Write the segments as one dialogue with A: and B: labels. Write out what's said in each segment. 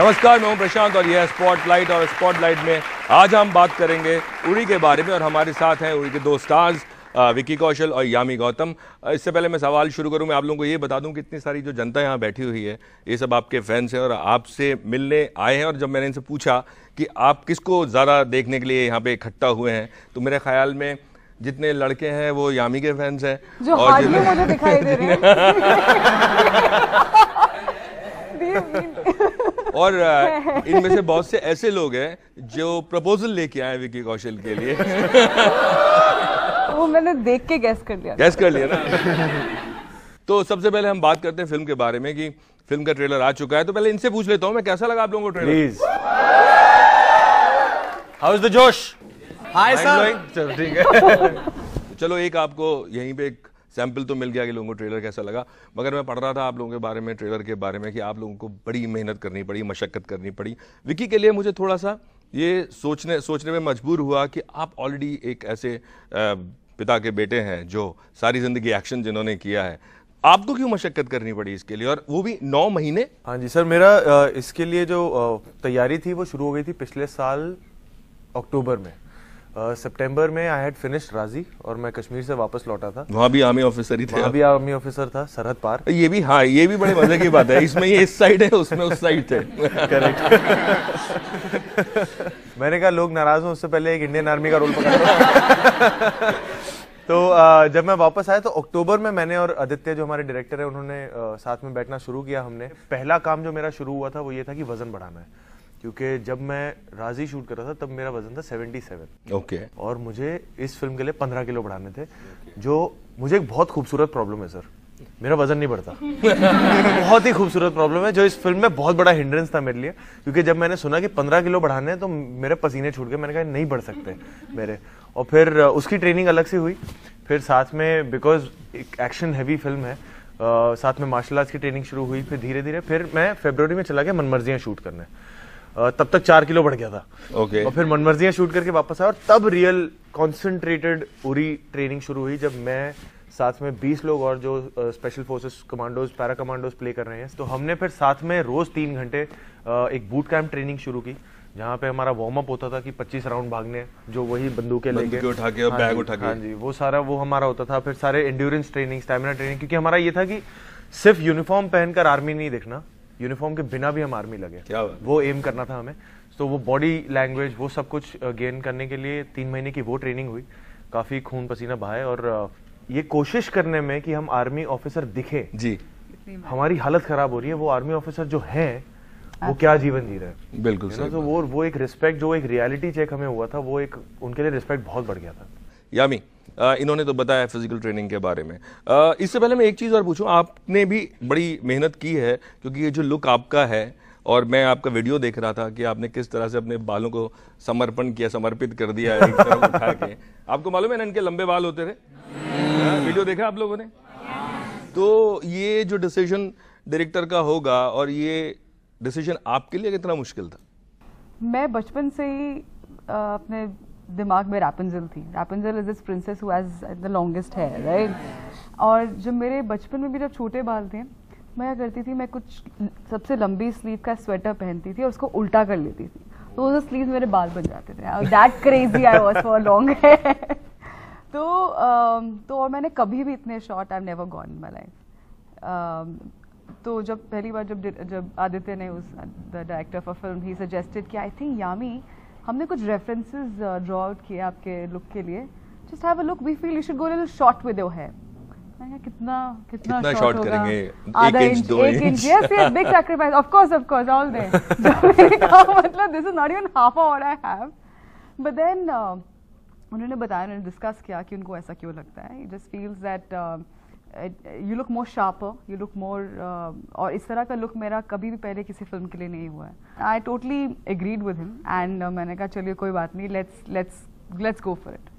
A: नमस्कार, मैं हूं प्रशांत और यह है स्पॉटलाइट। और स्पॉटलाइट में आज हम बात करेंगे उरी के बारे में और हमारे साथ हैं उरी के दो स्टार्स विक्की कौशल और यामी गौतम। इससे पहले मैं सवाल शुरू करूं, मैं आप लोगों को ये बता दूं कि इतनी सारी जो जनता यहाँ बैठी हुई है ये सब आपके फैंस हैं और आपसे मिलने आए हैं। और जब मैंने इनसे पूछा कि आप किसको ज़्यादा देखने के लिए यहाँ पे इकट्ठा हुए हैं तो मेरे ख्याल में जितने लड़के हैं वो यामी के फैंस हैं
B: जो और मुझे दिखाई दे रहे हैं।
A: और इनमें से बहुत से ऐसे लोग हैं जो प्रपोजल लेके आए विक्की कौशल के लिए।
B: वो मैंने देख के गैस कर लिया
A: ना। तो सबसे पहले हम बात करते हैं फिल्म के बारे में कि फिल्म का ट्रेलर आ चुका है। तो पहले इनसे पूछ लेता हूँ मैं, कैसा लगा आप लोगों को trailer?
C: Please, how is the जोश? Hi sir.
A: चलो ठीक है। चलो एक आपको यहीं पे एक सैंपल तो मिल गया कि लोगों को ट्रेलर कैसा लगा, मगर मैं पढ़ रहा था आप लोगों के बारे में, ट्रेलर के बारे में, कि आप लोगों को बड़ी मेहनत करनी पड़ी, मशक्कत करनी पड़ी। विक्की के लिए मुझे थोड़ा सा ये सोचने में मजबूर हुआ कि आप ऑलरेडी एक ऐसे पिता के बेटे हैं जो सारी जिंदगी एक्शन जिन्होंने किया है, आपको क्यों मशक्कत करनी पड़ी इसके लिए, और वो भी 9 महीने?
C: हाँ जी सर, मेरा इसके लिए जो तैयारी थी वो शुरू हो गई थी पिछले साल अक्टूबर में। सितंबर में आई हैड फिनिश्ड राजी और मैं कश्मीर से वापस लौटा था।
A: वहाँ भी आर्मी ऑफिसर ही थे?
C: वहाँ भी आर्मी ऑफिसर था, सरहद पार।
A: ये भी, हाँ, ये भी बड़े मजे की बात है, इसमें ये इस साइड है उसमें उस साइड थे।
C: करेक्ट। मैंने कहा लोग नाराज हों उससे पहले एक इंडियन आर्मी का रोल पकड़। तो जब मैं वापस आया तो अक्टूबर में मैंने और आदित्य जो हमारे डायरेक्टर है उन्होंने साथ में बैठना शुरू किया। हमने पहला काम जो मेरा शुरू हुआ था वो ये था कि वजन बढ़ाना है, क्योंकि जब मैं राजी शूट कर रहा था तब मेरा वजन था 77।
A: ओके।
C: और मुझे इस फिल्म के लिए 15 किलो बढ़ाने थे, जो मुझे एक बहुत खूबसूरत प्रॉब्लम है सर। मेरा वजन नहीं बढ़ता। बहुत ही खूबसूरत प्रॉब्लम है जो इस फिल्म में बहुत बड़ा हिंड्रेंस था मेरे लिए, क्योंकि जब मैंने सुना कि 15 किलो बढ़ाने हैं तो मेरे पसीने छूट गए। मैंने कहा नहीं बढ़ सकते मेरे, और फिर उसकी ट्रेनिंग अलग से हुई। फिर साथ में, बिकॉज एक एक्शन हैवी फिल्म है, साथ में मार्शल आर्ट्स की ट्रेनिंग शुरू हुई। फिर धीरे धीरे फिर मैं फरवरी में चला गया मनमर्जियां शूट करने। तब तक 4 किलो बढ़ गया था।
A: ओके।
C: और फिर मनमर्जियां शूट करके वापस आया और तब रियल कॉन्सेंट्रेटेड उरी ट्रेनिंग शुरू हुई, जब मैं साथ में 20 लोग और जो special forces commandos, para commandos play कर रहे हैं, तो हमने फिर साथ में रोज 3 घंटे एक बूट कैंप ट्रेनिंग शुरू की, जहाँ पे हमारा वार्म अप होता था कि 25 राउंड भागने, जो वही बंदूकें लेके
A: उठा के और बैग उठा के।
C: हाँ जी, वो सारा वो हमारा होता था। फिर सारे एंड्योरेंस ट्रेनिंग, स्टैमिना ट्रेनिंग, क्योंकि हमारा ये था कि सिर्फ यूनिफॉर्म पहनकर आर्मी नहीं दिखना, यूनिफॉर्म के बिना भी हम आर्मी लगे, वो एम करना था हमें। तो वो बॉडी लैंग्वेज, वो सब कुछ गेन करने के लिए 3 महीने की वो ट्रेनिंग हुई। काफी खून पसीना बहाए और ये कोशिश करने में कि हम आर्मी ऑफिसर दिखे जी। हमारी हालत खराब हो रही है, वो आर्मी ऑफिसर जो हैं वो क्या जीवन जी रहे हैं।
A: बिल्कुल सही।
C: तो वो एक रिस्पेक्ट, जो एक रियलिटी चेक हमें हुआ था, वो एक उनके लिए रिस्पेक्ट बहुत बढ़ गया था।
A: यामी, इन्होंने तो बताया फिजिकल ट्रेनिंग के बारे में। इससे पहले मैं एक चीज़ और पूछूं, आपने भी बड़ी मेहनत की है, क्योंकि ये जो लुक आपका है, और मैं आपका वीडियो देख रहा था कि आपने किस तरह से अपने बालों को समर्पित कर दिया एक तरफ उठा के। आपको मालूम है ना इनके लंबे बाल होते थे? वीडियो देखा आप लोगों ने? तो ये जो डिसीजन डायरेक्टर का होगा, और ये डिसीजन आपके लिए कितना मुश्किल था?
B: मैं बचपन से ही अपने दिमाग में रैपुंज़ल थी। Rapunzel is this princess who has the longest hair, right? और जब मेरे बचपन में भी जब छोटे बाल थे, मैं क्या करती थी, मैं कुछ सबसे लंबी स्लीव का स्वेटर पहनती थी और उसको उल्टा कर लेती थी, तो वो स्लीव मेरे बाल बन जाते थे। That crazy I was for long hair. तो और मैंने कभी भी इतने short I have never gone in my life. तो जब पहली बार जब आदित्य ने, उस the director of film, he suggested कि आई थिंक यामी, हमने कुछ रेफरेंसेस ड्रॉ आउट किए आपके लुक के लिए, just have a look, we feel you should go little short with your hair. कितना शॉर्ट
A: करेंगे?
B: आधा इंच, 2 इंच। Yes yes, big sacrifice, of course all day. मतलब this is not even half of what I have. But then उन्होंने बताया, उन्होंने discuss किया कि उनको ऐसा क्यों लगता है। He just feels that you look more sharper, you look more, और इस तरह का लुक मेरा कभी भी पहले किसी फिल्म के लिए नहीं हुआ है। I totally agreed with him and मैंने कहा चलिए कोई बात नहीं, लेट्स गो फॉर इट।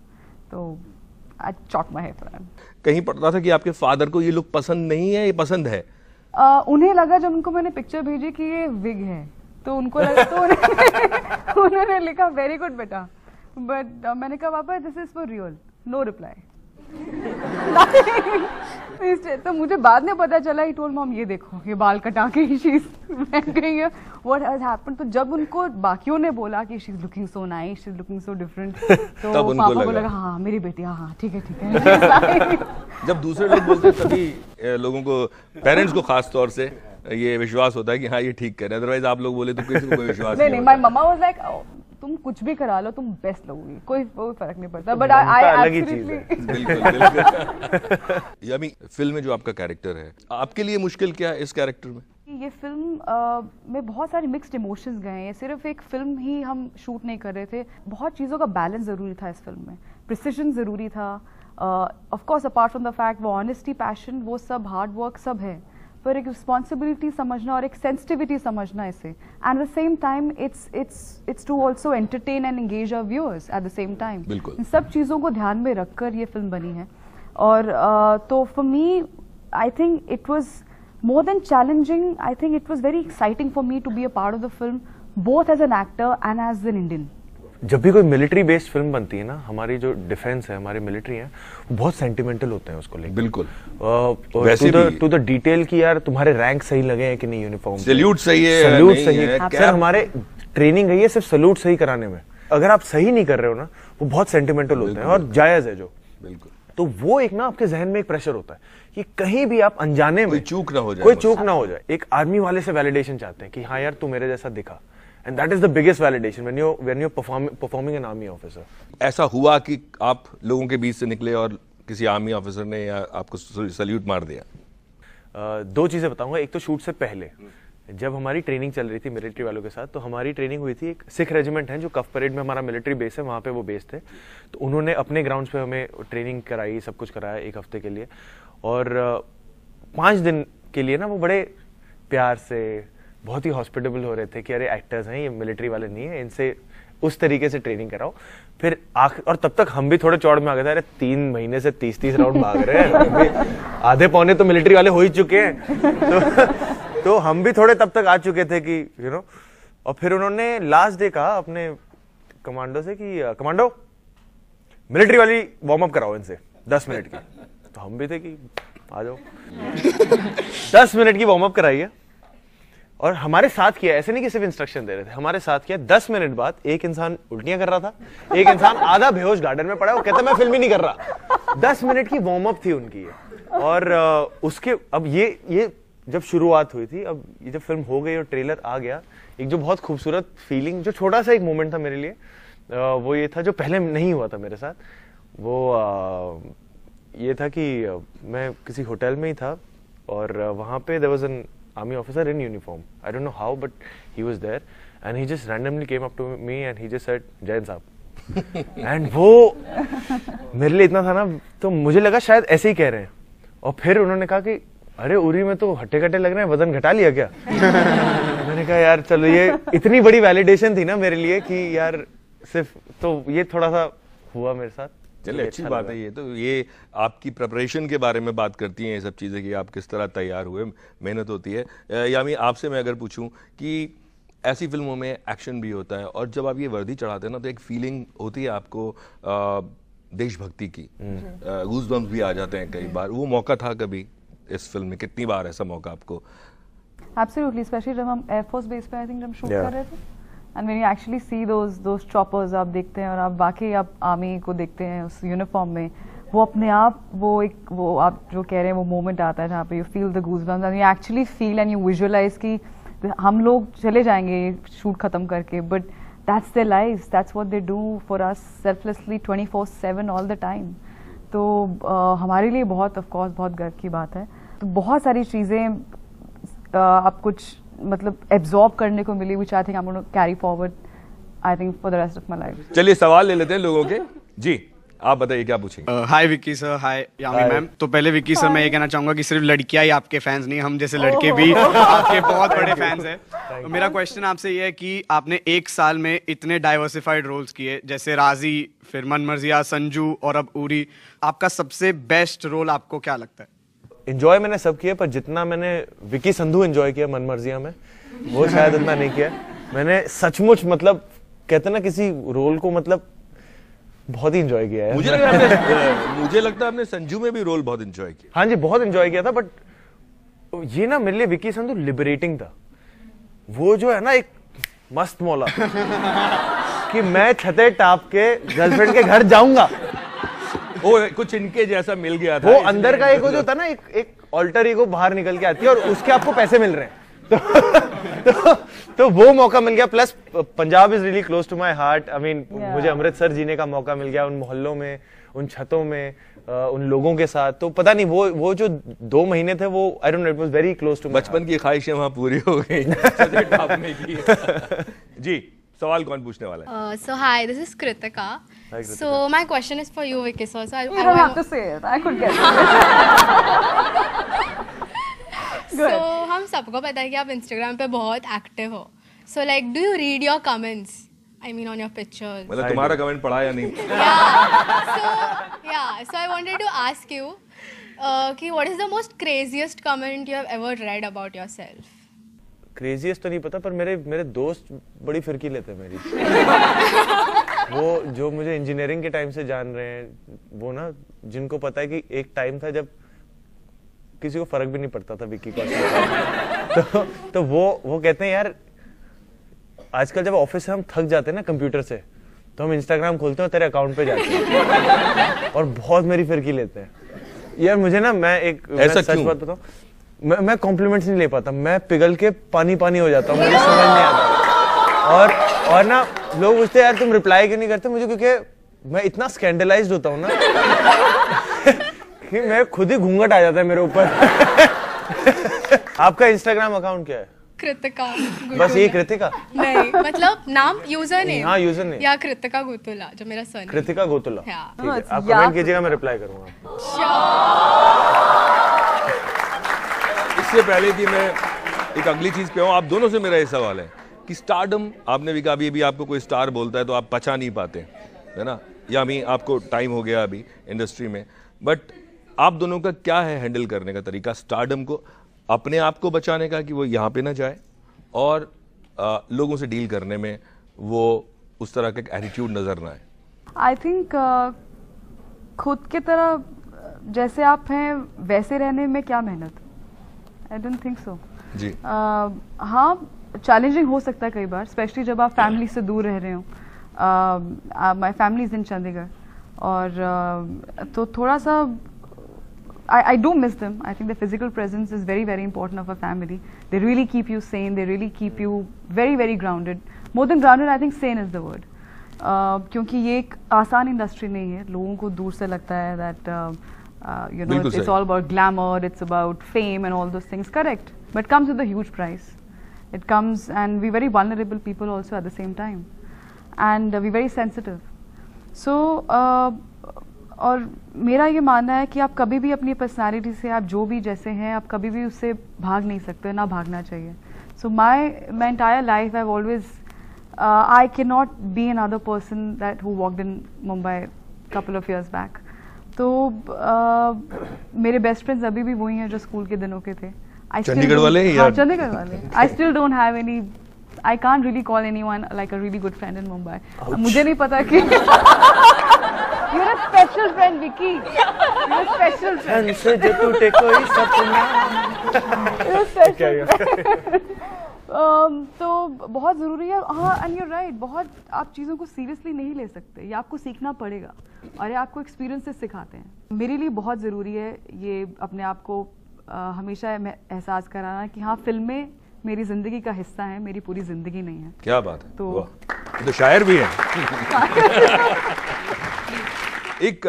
B: तो आई chaat my here for him.
A: कहीं पढ़ता था कि आपके फादर को ये लुक पसंद नहीं है, ये पसंद है?
B: उन्हें लगा, जब उनको मैंने पिक्चर भेजी कि ये विग है, तो उनको लगा, तो उन्होंने लिखा वेरी गुड बेटा, बट मैंने कहा पापा this is for real, no reply. तो मुझे बाद में पता चला, ही टोल्ड मॉम ये देखो ये बाल कटा के शी इज गई है, व्हाट हैज हैपेंड। तो जब उनको बाकियों ने बोला कि she is looking so nice, she is looking so different, तो पापा को लगा हाँ मेरी बेटी, हाँ ठीक है।
A: जब दूसरे लोग बोलते हैं तभी लोगों को, पेरेंट्स को खास तौर से ये विश्वास होता है कि हाँ ये ठीक कर रहे हैं, अदरवाइज आप लोग बोले तो किसी को कोई विश्वास
B: नहीं। माय मम्मा वाज लाइक तुम कुछ भी करा लो, तुम बेस्ट लगोगी, कोई फर्क नहीं पड़ता। बट आई एब्सोल्युटली
A: बिल्कुल। यामी फिल्म में जो आपका कैरेक्टर है, आपके लिए मुश्किल क्या है इस कैरेक्टर में?
B: ये फिल्म में बहुत सारे मिक्स्ड इमोशंस गए हैं। सिर्फ एक फिल्म ही हम शूट नहीं कर रहे थे, बहुत चीज़ों का बैलेंस ज़रूरी था इस फिल्म में, प्रिसिजन ज़रूरी था। Of course apart from the fact वो ऑनेस्टी, पैशन, वो सब हार्ड वर्क सब है, पर एक रिस्पॉन्सिबिलिटी समझना और एक सेंसिटिविटी समझना इसे, and at the same time it's to also entertain and engage our viewers at the same time.
A: बिल्कुल,
B: इन सब चीज़ों को ध्यान में रखकर ये फिल्म बनी है। और तो for me I think it was more than challenging, I think it was very exciting for me to be a part of the film, both as an actor and as an Indian.
C: जब भी कोई military based film बनती है ना, हमारी जो defence है, हमारी मिलिट्री है, वो बहुत सेंटिमेंटल होते हैं उसको लेकर।
A: बिल्कुल।
C: टू द डिटेल की यार तुम्हारे रैंक सही लगे हैं कि नहीं, यूनिफॉर्म
A: सैल्यूट सही है,
C: सैल्यूट सही है। सर हमारे ट्रेनिंग है ये सिर्फ सैल्यूट सही कराने में, अगर आप सही नहीं कर रहे हो ना, वो बहुत सेंटिमेंटल होते हैं और जायज है जो।
A: बिल्कुल।
C: तो वो एक ना आपके जहन में एक प्रेशर होता है कि कहीं भी आप अनजाने में
A: कोई चूक ना हो जाए,
C: कोई चूक ना हो जाए। एक आर्मी वाले से वैलिडेशन चाहते हैं कि हाँ यार तू मेरे जैसा दिखा, and that is the biggest validation when you performing N army officer.
A: ऐसा हुआ कि आप लोगों के बीच से निकले और किसी आर्मी ऑफिसर ने या आपको सैल्यूट मार दिया?
C: दो चीजें बताऊंगा। एक तो शूट से पहले जब हमारी ट्रेनिंग चल रही थी मिलिट्री वालों के साथ, तो हमारी ट्रेनिंग हुई थी, एक सिख रेजिमेंट है जो कफ परेड में हमारा मिलिट्री बेस है, वहाँ पे वो बेस थे। तो उन्होंने अपने ग्राउंड्स पे हमें ट्रेनिंग कराई, सब कुछ कराया एक हफ्ते के लिए। और 5 दिन के लिए ना वो बड़े प्यार से, बहुत ही हॉस्पिटेबल हो रहे थे कि अरे एक्टर्स हैं ये, मिलिट्री वाले नहीं है, इनसे उस तरीके से ट्रेनिंग कराओ। फिर और तब तक हम भी थोड़े चौड़ में आ गए थे, अरे 3 महीने से 30-30 राउंड भाग रहे हैं, आधे पौने तो मिलिट्री वाले हो ही चुके हैं। तो हम भी थोड़े तब तक आ चुके थे कि यू नो। और फिर उन्होंने लास्ट डे कहा अपने कमांडो से कि कमांडो मिलिट्री वाली वार्म अप कराओ इनसे 10 मिनट की। तो हम भी थे कि आ जाओ। 10 मिनट की वार्म अप कराई है और हमारे साथ किया, ऐसे नहीं कि सिर्फ इंस्ट्रक्शन दे रहे थे, हमारे साथ किया। 10 मिनट बाद एक इंसान उल्टियां कर रहा था, एक इंसान आधा बेहोश गार्डन में पड़ा, वो कहता मैं फिल्म ही नहीं कर रहा। 10 मिनट की वार्म अप थी उनकी। और उसके अब ये जब शुरुआत हुई थी, अब ये जब फिल्म हो गई और ट्रेलर आ गया, एक जो बहुत खूबसूरत फीलिंग, जो छोटा सा एक मोमेंट था मेरे लिए, वो ये था जो पहले नहीं हुआ था मेरे साथ। वो ये था कि मैं किसी होटल में ही था और वहाँ पे there was an army officer in uniform, I don't know how but he was there and he just randomly came up to me and he just said Jain sahab. And वो मेरे लिए इतना था ना, तो मुझे लगा शायद ऐसे ही कह रहे हैं। और फिर उन्होंने कहा कि अरे उरी में तो हट्टे कट्टे लग रहे हैं, वजन घटा लिया क्या? मैंने कहा यार चलो, ये इतनी बड़ी वैलिडेशन थी ना मेरे लिए कि यार सिर्फ तो ये थोड़ा सा हुआ मेरे साथ।
A: चलिए अच्छी बात है। ये तो ये आपकी प्रिपरेशन के बारे में बात करती हैं ये सब चीज़ें कि आप किस तरह तैयार हुए, मेहनत होती है। यामी आपसे मैं अगर पूछूं कि ऐसी फिल्मों में एक्शन भी होता है और जब आप ये वर्दी चढ़ाते हैं ना, तो एक फीलिंग होती है आपको देशभक्ति की, गूज़बम्स भी आ जाते हैं कई बार। वो मौका था कभी इस फिल्म में? कितनी बार ऐसा मौका आपको?
B: Absolutely, especially जब हम एयरफोर्स बेस पे आई थिंक जब शूट कर रहे थे, and when you actually see those choppers, आप देखते हैं और आप वाकई आप आर्मी को देखते हैं उस यूनिफॉर्म में, वो अपने आप वो आप जो कह रहे हैं वो मोमेंट आता है जहाँ पे you feel the goosebumps and you actually feel and you visualize कि हम लोग चले जाएंगे शूट खत्म करके, but that's their lives, that's what they do for us selflessly 24/7 all the time. तो हमारे लिए बहुत ऑफ कोर्स बहुत गर्व की बात है। तो बहुत सारी चीज़ें आप कुछ मतलब एब्जॉर्ब करने को मिली, which I think I am gonna carry forward I think for the rest of my life.
A: चलिए सवाल ले लेते हैं लोगों के। जी आप बताइए क्या पूछेंगे?
D: हाय विक्की सर, हाय यामी मैम। तो पहले विक्की सर मैं ये कहना चाहूंगा कि सिर्फ लड़कियां ही आपके फैंस नहीं, हम जैसे लड़के भी आपके बहुत बड़े फैंस हैं। तो मेरा क्वेश्चन आपसे ये है कि आपने 1 साल में इतने डाइवर्सिफाइड रोल्स किए, जैसे राजी, फिर मनमर्जिया, संजू और अब उरी, आपका सबसे बेस्ट रोल आपको क्या लगता है?
C: एंजॉय मैंने सब किया, पर जितना मैंने विकी संधू एंजॉय किया मनमर्जिया में, वो शायद इतना नहीं किया मैंने। सचमुच मतलब कहते ना किसी रोल को मतलब बहुत ही एंजॉय किया है।
A: मुझे लगता है आपने संजू में भी रोल बहुत एंजॉय किया।
C: हाँ जी, बहुत एंजॉय किया था, बट ये ना मेरे लिए विक्की संधू लिबरेटिंग था। वो जो है ना एक मस्त मौला कि मैं छते टाप के गर्लफ्रेंड के घर जाऊंगा।
A: वो कुछ इनके जैसा मिल गया था।
C: वो अंदर का एक वो जो था ना, एक ऑल्टर ईगो बाहर निकल के आती है और उसके आपको पैसे मिल रहे हैं। तो वो मौका मिल गया। Plus Punjab is really close to my heart. I mean मुझे अमृतसर जीने का मौका मिल गया, उन मोहल्लों में, उन छतों में, उन लोगों के साथ। तो पता नहीं वो जो 2 महीने थे वो I don't know, it was very close to
A: बचपन की ख्वाहिशें वहां पूरी हो गई। जी, सवाल कौन पूछने वाला है?
E: So hi, this is Kritika.
C: Hi, Kritika.
E: So my question is for you, Vicky. So I
B: You don't have to say it. I could guess it.
E: So हम सबको पता है कि आप Instagram पे बहुत एक्टिव हो. So like, do you read your comments? I mean on your pictures.
A: मतलब तुम्हारा कमेंट पढ़ा या नहीं?
E: So I wanted to ask you, कि what is the most craziest comment you have ever read about yourself?
C: Craziest तो नहीं पता, पर मेरे दोस्त बड़ी फिरकी लेते हैं मेरी। वो जो मुझे इंजीनियरिंग के टाइम से जान रहे हैं, वो ना जिनको पता है कि एक टाइम था जब किसी को फर्क भी नहीं पड़ता था विक्की को। तो वो कहते हैं यार, आजकल जब ऑफिस से हम थक जाते हैं ना कंप्यूटर से, तो हम इंस्टाग्राम खोलते हैं और तेरे अकाउंट पे जाते हैं और बहुत मेरी फिरकी लेते हैं। यार मुझे ना, मैं सच बात बताऊं, मैं कॉम्प्लीमेंट्स नहीं ले पाता, मैं पिघल के पानी हो जाता हूँ, मुझे समझ नहीं आता। और ना लोग पूछते हैं यार तुम रिप्लाई क्यों नहीं करते मुझे, क्योंकि मैं इतना स्कैंडलाइज्ड होता हूँ ना कि मैं खुद ही घूंघट आ जाता है मेरे ऊपर। आपका इंस्टाग्राम अकाउंट क्या है?
E: कृतिका।
C: बस ये कृतिका?
E: नहीं, मतलब नाम, यूजर नेम।
C: हाँ, यूजर नेम
E: या कृतिका गोतुला, जो मेरा सरनेम।
C: कृतिका गोतुला। ठीक है, आप
B: या
C: कमेंट कीजिएगा, मैं रिप्लाई करूंगा।
A: इससे पहले कि मैं एक अगली चीज पे आऊं, आप दोनों से मेरा ये सवाल है कि स्टारडम, आपने भी कहा अभी आपको कोई स्टार बोलता है तो आप पचा नहीं पाते, है ना, या अभी आपको टाइम हो गया अभी इंडस्ट्री में, बट आप दोनों का क्या है हैंडल करने का तरीका स्टारडम को, अपने आप को बचाने का कि वो यहाँ पे ना जाए, और लोगों से डील करने में वो उस तरह का एटीट्यूड नजर ना आए?
B: आई थिंक खुद की तरह जैसे आप हैं वैसे रहने में क्या मेहनत? आई डोंट थिंक सो
A: जी।
B: हाँ, चैलेंजिंग हो सकता है कई बार, स्पेशली जब आप फैमिली से दूर रह रहे हो। My family is in Chandigarh, और तो थोड़ा सा I do miss them. I think the physical presence is very, very important of a family. They really keep you sane. They really keep you very, very grounded. More than grounded, I think sane is the word. क्योंकि ये एक आसान industry नहीं है. लोगों को दूर से लगता है that you know it's all about glamour, it's about fame and all those things. Correct, but it comes with a huge price. It comes, and we're very vulnerable people also at the same time, and we're very sensitive. So और मेरा ये मानना है कि आप कभी भी अपनी पर्सनालिटी से, आप जो भी जैसे हैं, आप कभी भी उससे भाग नहीं सकते, ना भागना चाहिए. So my entire life I always I can not be another person that who walked in Mumbai couple of years back. तो मेरे बेस्ट फ्रेंड्स अभी भी वही हैं जो स्कूल के दिनों के थे.
A: चंडीगढ़ वाले?
B: हाँ, चंडीगढ़ वाले. I still don't have any, I can't really call anyone like a really good friend in Mumbai. मुझे नहीं पता कि you're a special friend, Vicky. You're a special friend.
C: से जो टूटे कोई सपना.
B: You're a special friend. तो बहुत ज़रूरी है. हाँ, and you're right. बहुत आप चीज़ों को सीरियसली नहीं ले सकते. ये आपको सीखना पड़ेगा, और ये आपको एक्सपीरियंस से सिखाते हैं. मेरे लिए बहुत ज़रूरी है ये अपने आप को हमेशा एहसास कराना कि हाँ, फिल्में मेरी जिंदगी का हिस्सा है, मेरी पूरी जिंदगी नहीं है.
A: क्या बात है. तो शायर भी है. एक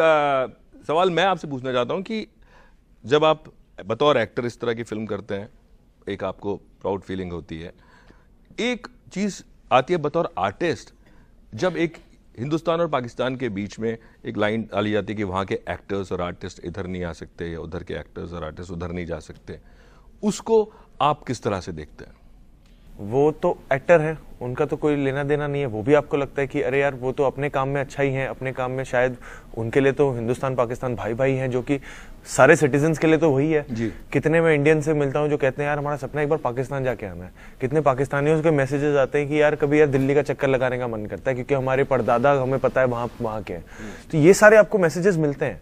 A: सवाल मैं आपसे पूछना चाहता हूं कि जब आप बतौर एक्टर इस तरह की फिल्म करते हैं, एक आपको प्राउड फीलिंग होती है. एक चीज आती है बतौर आर्टिस्ट, जब एक हिंदुस्तान और पाकिस्तान के बीच में एक लाइन डाली जाती है कि वहां के एक्टर्स और आर्टिस्ट इधर नहीं आ सकते, या उधर के एक्टर्स और आर्टिस्ट उधर नहीं जा सकते, उसको आप किस तरह से देखते हैं?
C: वो तो एक्टर है, उनका तो कोई लेना देना नहीं है। वो भी आपको लगता है कि अरे यार वो तो अपने काम में अच्छा ही है, अपने काम में शायद उनके लिए तो हिंदुस्तान पाकिस्तान भाई भाई हैं, जो कि सारे सिटीजन्स के लिए तो वही है
A: जी।
C: कितने मैं इंडियन से मिलता हूँ जो कहते हैं यार हमारा सपना एक बार पाकिस्तान जाके आना है। कितने पाकिस्तानियों के मैसेजेस आते हैं कि यार कभी यार दिल्ली का चक्कर लगाने का मन करता है क्योंकि हमारे परदादा हमें पता है वहाँ के हैं। तो ये सारे आपको मैसेजेस मिलते हैं।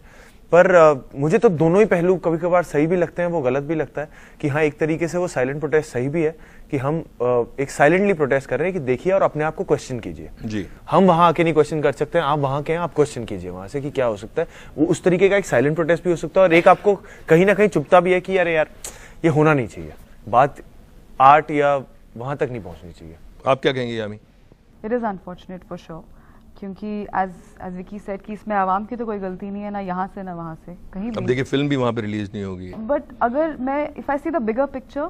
C: पर मुझे तो दोनों ही पहलू कभी कभार सही भी लगते हैं, वो गलत भी लगता है कि हाँ एक तरीके से वो साइलेंट प्रोटेस्ट सही भी है कि हम एक साइलेंटली प्रोटेस्ट कर रहे हैं कि देखिए और अपने आप को क्वेश्चन कीजिए
A: जी।
C: हम वहां आके नहीं क्वेश्चन कर सकते हैं, आप वहां के हैं, आप क्वेश्चन कीजिए वहां से कि क्या हो सकता है। वो उस तरीके का एक साइलेंट प्रोटेस्ट भी हो सकता है और एक आपको कहीं ना कहीं चुभता भी है कि अरे यार ये होना नहीं चाहिए, बात आर्ट या वहां तक नहीं पहुंचनी चाहिए।
A: आप क्या कहेंगे Yami?
B: It is unfortunate for sure, क्योंकि एज विकी सेड कि इसमें आवाम की तो कोई गलती नहीं है, ना यहाँ से ना वहाँ से कहीं
A: अब
B: भी।
A: देखिए फिल्म भी वहां पे रिलीज नहीं होगी।
B: बट अगर मैं if I see the bigger picture,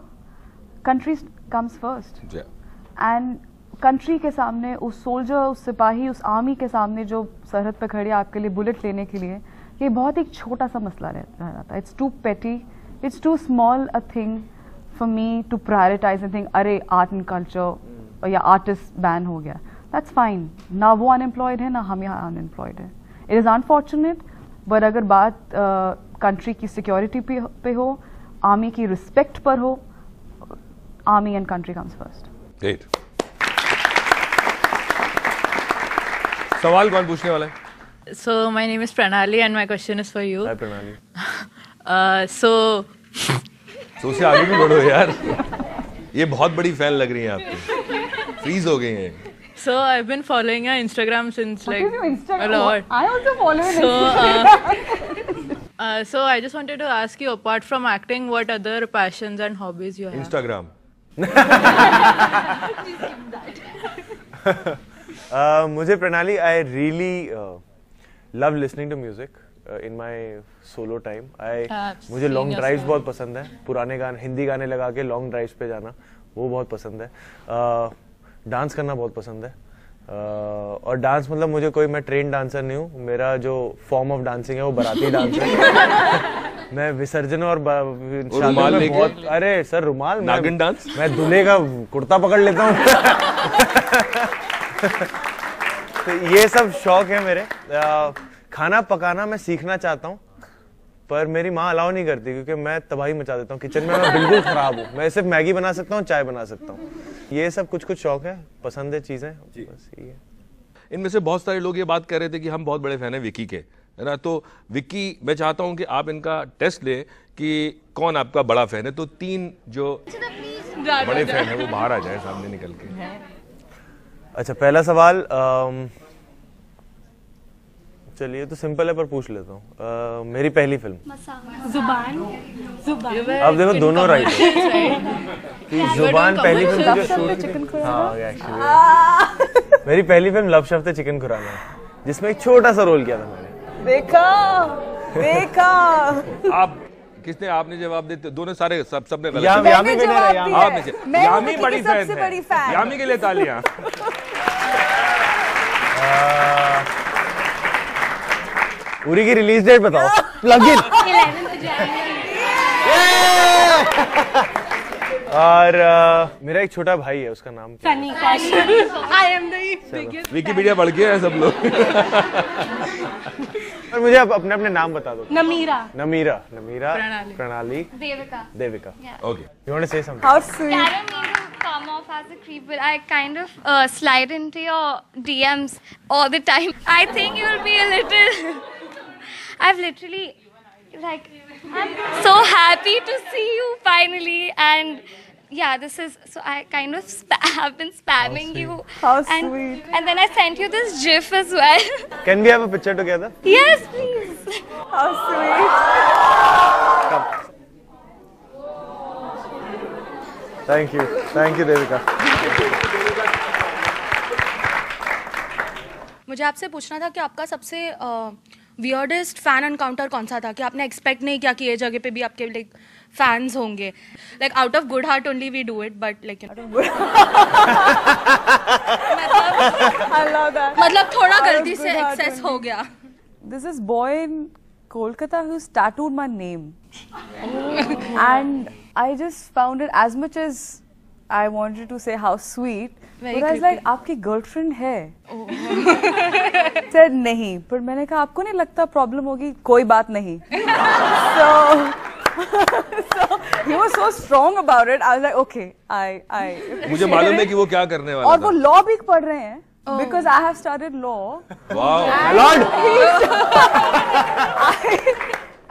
B: country comes first and country के सामने उस सोल्जर, उस सिपाही, उस आर्मी के सामने जो सरहद पे खड़े आपके लिए बुलेट लेने के लिए, ये बहुत एक छोटा सा मसला रह जाता है। It's too petty, it's too small a thing for me to prioritize and think अरे आर्ट एंड कल्चर या आर्टिस्ट बैन हो गया, दैट्स फाइन। ना वो अनएम्प्लॉयड है ना हम यहाँ अनएम्प्लॉयड है। इट इज़ अनफॉर्चुनेट, बट अगर बात कंट्री की सिक्योरिटी पे हो, आर्मी की रिस्पेक्ट पर हो, army and country comes first.
A: Great. सवाल कौन पूछने वाला है?
F: So my name is Pranali and my question is for you.
C: हाय प्रणाली।
A: तो उससे आगे भी बढ़ो यार। ये बहुत बड़ी फैन लग रही है आपकी, फ्रीज हो गई हैं।
F: So I've been following your Instagram since
B: What
F: like
B: is your Instagram?
F: a lot.
B: I also follow it.
F: So I just wanted to ask you, apart from acting, what other passions and hobbies you have?
A: Instagram.
C: मुझे Pranali I really love listening to music in my solo time. मुझे long drives बहुत पसंद है, पुराने गाने, हिंदी गाने लगा के लॉन्ग ड्राइव्स पे जाना वो बहुत पसंद है। डांस करना बहुत पसंद है और डांस मतलब मुझे कोई, मैं ट्रेन डांसर नहीं हूँ, मेरा जो फॉर्म ऑफ डांसिंग है वो बाराती डांस है। मैं विसर्जन और
A: रुमाल लेके?
C: बहुत, अरे सर रुमाल,
A: नागिन डांस?
C: मैं दूल्हे का कुर्ता पकड़ लेता हूँ। तो ये सब शौक है मेरे। खाना पकाना मैं सीखना चाहता हूँ पर मेरी माँ अलाउ नहीं करती क्योंकि मैं तबाही मचा देता हूँ किचन में, मैं बिल्कुल खराब हूँ। मैं सिर्फ मैगी बना सकता हूँ, चाय बना सकता हूँ। ये सब कुछ कुछ शौक है, पसंद है चीजें, बस ये है।
A: इनमें से बहुत सारे लोग ये बात कर रहे थे कि हम बहुत बड़े फैन हैं विकी के, है ना। तो विकी, मैं चाहता हूं कि आप इनका टेस्ट ले कि कौन आपका बड़ा फैन है। तो 3 जो बड़े फैन है वो बाहर आ जाए सामने निकल के।
C: अच्छा, पहला सवाल चलिए तो सिंपल है पर पूछ लेता हूँ। मेरी पहली फिल्म
E: जुबान।
C: अब देखो दोनों राइट है। जुबान पहली फिल्म जो शूट, हाँ एक्चुअली मेरी पहली फिल्म लव शफ्त चिकन खुराना है जिसमें एक छोटा सा रोल किया था मैंने।
B: देखा
A: आप किसने, आपने जवाब देते, दोनों सारे सबने गलत।
C: यामी विनर है, यामी।
A: आपने, यामी बड़ी फैन है, यामी के लिए तालियां।
C: उरी की रिलीज डेट बताओ। Plug in. और मेरा एक छोटा भाई है, उसका नाम क्या है?
A: विकिपीडिया पढ़ के है सब लोग।
C: और मुझे अब अपने अपने नाम बता दो।
E: Namira.
C: Namira, Pranali, Devika.
A: Okay,
C: you want to say something?
B: How sweet.
G: Karen made you come off as a creep, but I kind of slide into your DMs all the time. I think you'll be a little. I've literally, like, I'm so happy to see you finally, and yeah, this is so. I kind of have been spamming you.
B: How
G: and,
B: sweet.
G: And then I sent you this GIF as well.
C: Can we have a picture together?
G: Yes, please.
B: How sweet.
C: Thank you, Devika.
H: मुझे आपसे पूछना था कि आपका सबसे weirdest fan encounter कौन सा था कि आपने एक्सपेक्ट नहीं किया कि ये जगह पे भी आपके लाइक फैंस होंगे, like out of good heart only we do it, but like मतलब थोड़ा गलती से एक्सेस हो गया।
B: This is boy in Kolkata who's tattooed my name. And I just found it, as much as I wanted to say how sweet.
H: Very
B: but I was like, आपकी girlfriend है? Said नहीं. पर मैंने कहा आपको नहीं लगता प्रॉब्लम होगी? कोई बात नहीं. So he was so strong about it. I was like, okay, I.
A: मुझे मालूम है कि वो क्या करने वाला
B: और
A: था.
B: वो लॉ भी पढ़ रहे हैं. Because I have studied law.
A: Wow.
C: Lord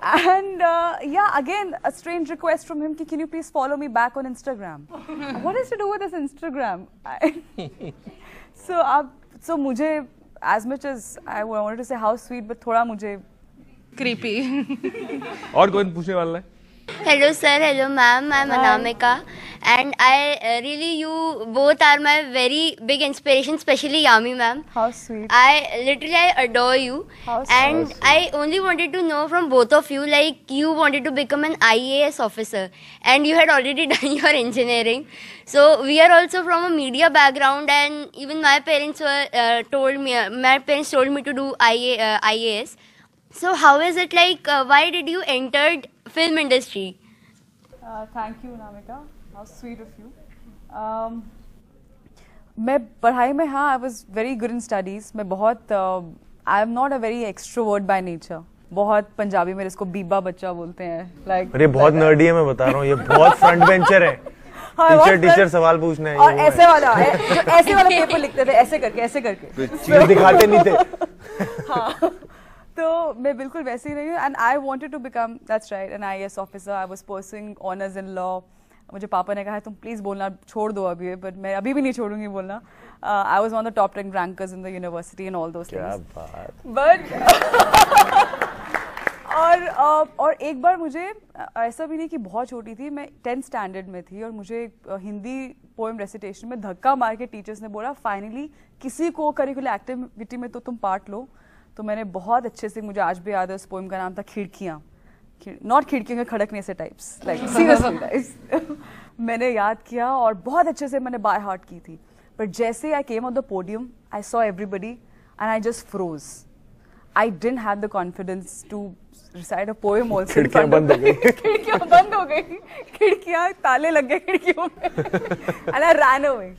B: And yeah, again, a strange request from him, can you please follow me back on Instagram? What is to do with this Instagram? So मुझे, as much as I wanted to say how sweet, but थोड़ा मुझे
F: Creepy.
A: और कोई पूछने वाला है?
I: Hello sir, hello ma'am, I'm Anamika and I really, you both are my very big inspiration, especially Yami ma'am.
B: How sweet.
I: I adore you.
B: How
I: and
B: sweet.
I: I only wanted to know from both of you, like you wanted to become an IAS officer and you had already done your engineering. So we are also from a media background and even my parents told me to do IAS. So how is it like, why did you entered film industry?
B: Thank you, Namika. How sweet of you. मैं पढ़ाई में हाँ, I was very good in studies. मैं बहुत I am not a very extrovert by nature. बहुत पंजाबी में इसको बीबा बच्चा बोलते हैं. Like.
C: अरे बहुत नर्डी है, मैं बता रहा हूँ, ये बहुत फ्रंट बेंचर है. टीचर सवाल पूछने हैं.
B: और ऐसे वाला जो ऐसे वाला पेपर लिखते थे, ऐसे करके.
C: चीज़ दिखाते नहीं थे.
B: हाँ. तो मैं बिल्कुल वैसे ही रही हूँ and I wanted to become, that's right, an IAS officer. I was pursuing honors in law. मुझे पापा ने कहा तुम प्लीज बोलना छोड़ दो अभी, but मैं अभी भी नहीं छोड़ूंगी बोलना. I was one of the top 10 rankers in the university and all those things.
C: क्या बात.
B: But और एक बार मुझे ऐसा भी नहीं कि बहुत छोटी थी, मैं 10th स्टैंडर्ड में थी और मुझे हिंदी पोएम रेसिटेशन में धक्का मार के टीचर्स ने बोला फाइनली किसी को करिकुलर एक्टिविटी में तो तुम पार्ट लो. तो मैंने बहुत अच्छे से, मुझे आज भी याद है, उस पोएम का नाम था खिड़कियाँ. नॉट खिड़कियों के खड़कने से टाइप्स, लाइक सीरियसली टाइप्स. मैंने याद किया और बहुत अच्छे से मैंने बाय हार्ट की थी. बट जैसे I came on the podium, I saw everybody and I just froze. I didn't have the confidence to recite a poem also.
C: खिड़कियाँ बंद हो गई.
B: खिड़कियाँ बंद हो गई, खिड़कियाँ ताले लग गए खिड़कियों में. And I ran away.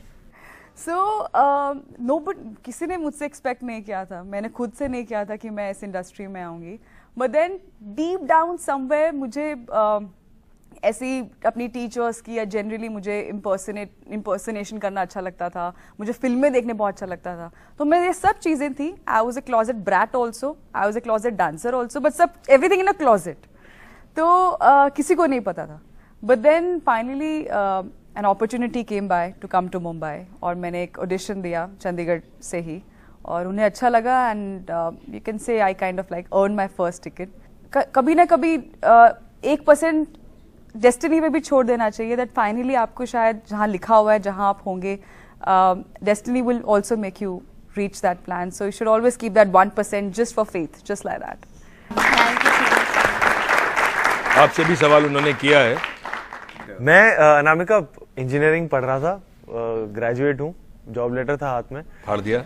B: So no, but किसी ने मुझसे एक्सपेक्ट नहीं किया था, मैंने खुद से नहीं किया था कि मैं इस इंडस्ट्री में आऊँगी. But then deep down somewhere मुझे ऐसी अपनी टीचर्स की या जनरली मुझे इम्पर्सनेशन करना अच्छा लगता था, मुझे फिल्में देखने बहुत अच्छा लगता था. तो मैं ये सब चीज़ें थी. I was a closet brat also, I was a closet dancer also, but सब एवरीथिंग इन अ क्लॉजेट. तो किसी को नहीं पता था. But then finally an opportunity came by to come to Mumbai और मैंने एक ऑडिशन दिया चंडीगढ़ से ही और उन्हें अच्छा लगा and you can say I kind of like earned my first ticket. कभी ना कभी 1% डेस्टिनी में भी छोड़ देना चाहिए, that finally आपको शायद जहाँ लिखा हुआ है जहाँ आप होंगे, destiny will also make you reach that plan. So you should always keep that 1% just for faith, just like that.
A: आपसे भी सवाल उन्होंने किया है.
C: मैं अनामिका इंजीनियरिंग पढ़ रहा था, ग्रेजुएट हूँ, जॉब लेटर था हाथ में. फाड़ दिया.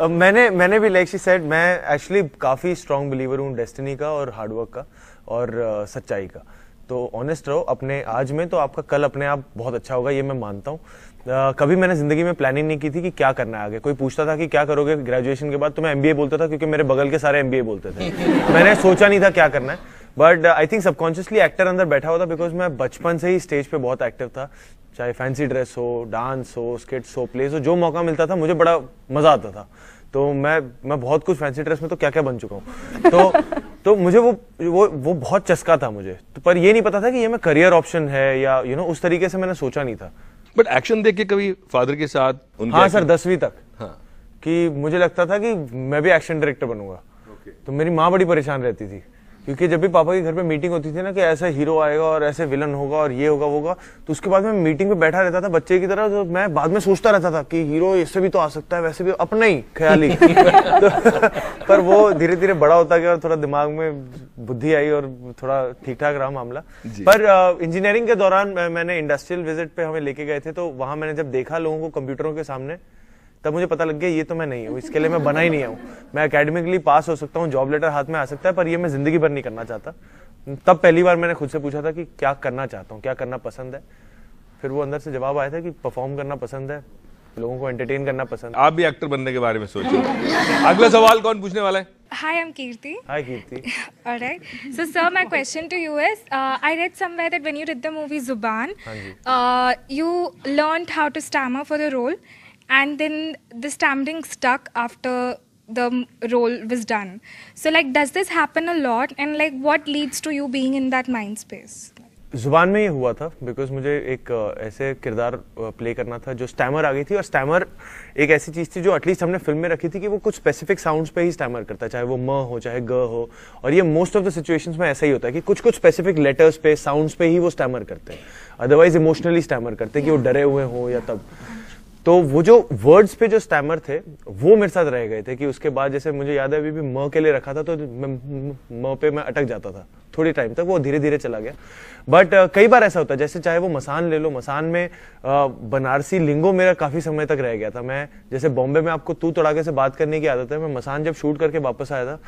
C: मैंने भी लाइक शी सेड, मैं एक्चुअली काफ़ी स्ट्रॉन्ग बिलीवर हूँ डेस्टिनी का और हार्डवर्क का और सच्चाई का. तो ऑनेस्ट रहो अपने आज में, तो आपका कल अपने आप बहुत अच्छा होगा, ये मैं मानता हूँ. कभी मैंने जिंदगी में प्लानिंग नहीं की थी कि क्या करना है आगे. कोई पूछता था कि क्या करोगे ग्रेजुएशन के बाद, तो मैं MBA बोलता था क्योंकि मेरे बगल के सारे MBA बोलते थे. मैंने सोचा नहीं था क्या करना है. But I think subconsciously actor अंदर बैठा हुआ था, बिकॉज मैं बचपन से ही स्टेज पे बहुत एक्टिव था. चाहे फैंसी ड्रेस हो, डांस हो, स्किट्स हो, प्लेस हो, जो मौका मिलता था मुझे बड़ा मजा आता था. तो मैं बहुत कुछ फैंसी ड्रेस में तो क्या क्या बन चुका हूँ. तो मुझे वो बहुत चस्का था मुझे. तो पर ये नहीं पता था कि ये मैं करियर ऑप्शन है या उस तरीके से मैंने सोचा नहीं था.
A: बट एक्शन देख के कभी फादर के साथ उनके?
C: हाँ सर, 10वीं तक.
A: हाँ.
C: कि मुझे लगता था कि मैं भी एक्शन डायरेक्टर बनूंगा. तो मेरी माँ बड़ी परेशान रहती थी क्योंकि जब भी पापा के घर पे मीटिंग होती थी ना कि ऐसा हीरो आएगा और ऐसे विलन होगा और ये होगा वो होगा, तो उसके बाद मैं मीटिंग पे बैठा रहता था बच्चे की तरह. तो मैं बाद में सोचता रहता था कि हीरो इससे भी तो आ सकता है, वैसे भी अपना ही ख्याली. पर वो धीरे धीरे बड़ा होता गया और थोड़ा दिमाग में बुद्धि आई और थोड़ा ठीक ठाक रहा मामला. पर इंजीनियरिंग के दौरान मैंने इंडस्ट्रियल विजिट पे हमें लेके गए थे, तो वहां मैंने जब देखा लोगों को कंप्यूटरों के सामने, तब मुझे पता लग गया ये तो मैं नहीं हूँ, इसके लिए मैं बना ही नहीं हूँ. मैं एकेडमिकली पास हो सकता हूँ, जॉब लेटर हाथ में आ सकता है, पर ये मैं जिंदगी भर नहीं करना चाहता. तब पहली बार मैंने खुद से पूछा था कि क्या करना चाहता हूँ, क्या करना पसंद है। फिर वो अंदर से जवाब आया था कि परफॉर्म करना पसंद है, लोगों को एंटरटेन करना पसंद है।
A: आप भी एक्टर बनने के बारे में सोचिए। अगला सवाल कौन पूछने वाला है?
J: Hi, I'm Kirti.
C: Hi, Kirti.
J: All right. So, sir, my question to you is, I read somewhere that when you did the movie Zuban, you learned how to stammer for the role, and then the stammering stuck after the role was done. So, like, does this happen a lot? And, like, what leads to you being in that mind space?
C: जुबान में ये हुआ था because मुझे एक ऐसे किरदार play करना था जो स्टैमर आ गई थी, और स्टैमर एक ऐसी चीज़ थी जो एटलीस्ट हमने फिल्म में रखी थी कि वो कुछ स्पेसिफिक साउंड्स पे ही स्टैमर करता है, चाहे वो म हो चाहे ग हो, और ये मोस्ट ऑफ द सिचुएशंस में ऐसा ही होता है कि कुछ कुछ स्पेसिफिक लेटर्स पे साउंड्स पे ही वो स्टैमर करते हैं, अदरवाइज इमोशनली स्टैमर करते हैं कि वो डरे हुए हों या तब। तो वो जो वर्ड्स पे जो स्टैमर थे वो मेरे साथ रह गए थे कि उसके बाद जैसे मुझे याद है अभी भी म के लिए रखा था तो म पे मैं अटक जाता था थोड़ी टाइम तक, वो धीरे धीरे चला गया। बट कई बार ऐसा होता है, जैसे चाहे वो मसान ले लो, मसान में बनारसी लिंगो मेरा काफी समय तक रह गया था। मैं जैसे बॉम्बे में आपको तू तड़ाके से बात करने की आदत है, मैं मसान जब शूट करके वापस आया था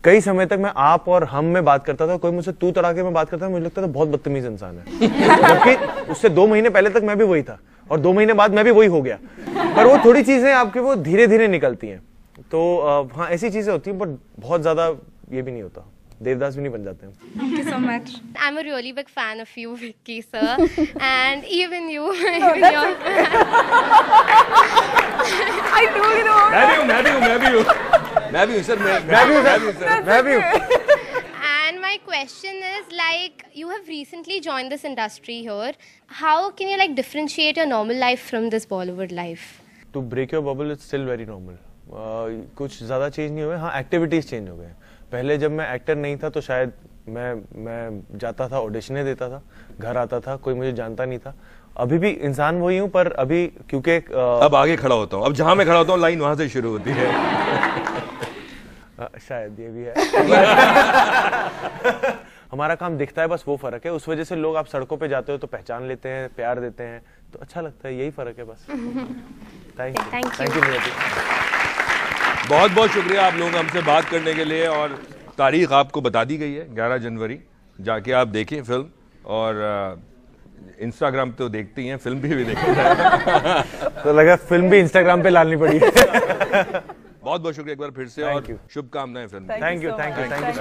C: कई समय तक मैं आप और हम में बात करता था, कोई मुझसे तू तड़ाके में बात करता था, मुझे लगता था बहुत बदतमीज इंसान है, जबकि उससे 2 महीने पहले तक मैं भी वही था और 2 महीने बाद मैं भी वही हो गया। पर वो थोड़ी चीजें आपके वो धीरे धीरे निकलती हैं। तो हाँ ऐसी चीजें होती हैं, बट बहुत ज्यादा ये भी नहीं होता, देवदास भी नहीं बन जाते हैं।
J: Thank you so much.
E: I'm a really big fan of you, Vicky, sir. And even you. Even your
B: I told you the word.
A: मैं भी हूँ सर,
C: मैं भी हूँ।
E: And my question is, like, you have recently joined this industry here. How can you, like, differentiate your normal life from this Bollywood life?
C: To break your bubble, it's still very normal. कुछ ज्यादा change नहीं हुए, हाँ activities change हो गए। पहले जब मैं एक्टर नहीं था तो शायद मैं जाता था, ऑडिशनें देता था, घर आता था, कोई मुझे जानता नहीं था। अभी भी इंसान वही हूँ, पर अभी क्योंकि
A: अब आगे खड़ा होता हूँ, अब जहां मैं खड़ा होता हूँ लाइन वहां से शुरू होती है।
C: शायद ये भी है। हमारा काम दिखता है, बस वो फर्क है। उस वजह से लोग, आप सड़कों पे जाते हो तो पहचान लेते हैं, प्यार देते हैं, तो अच्छा लगता है, यही फर्क है बस। Thank you.
A: बहुत बहुत शुक्रिया आप लोगों का हमसे बात करने के लिए, और तारीख आपको बता दी गई है 11 जनवरी, जाके आप देखें फिल्म, और इंस्टाग्राम तो देखती हैं, फिल्म भी देखें।
C: तो लगा फिल्म भी इंस्टाग्राम पे लानी पड़ी।
A: बहुत बहुत शुक्रिया एक बार फिर से, और शुभकामनाएं film.
C: Thank you so much.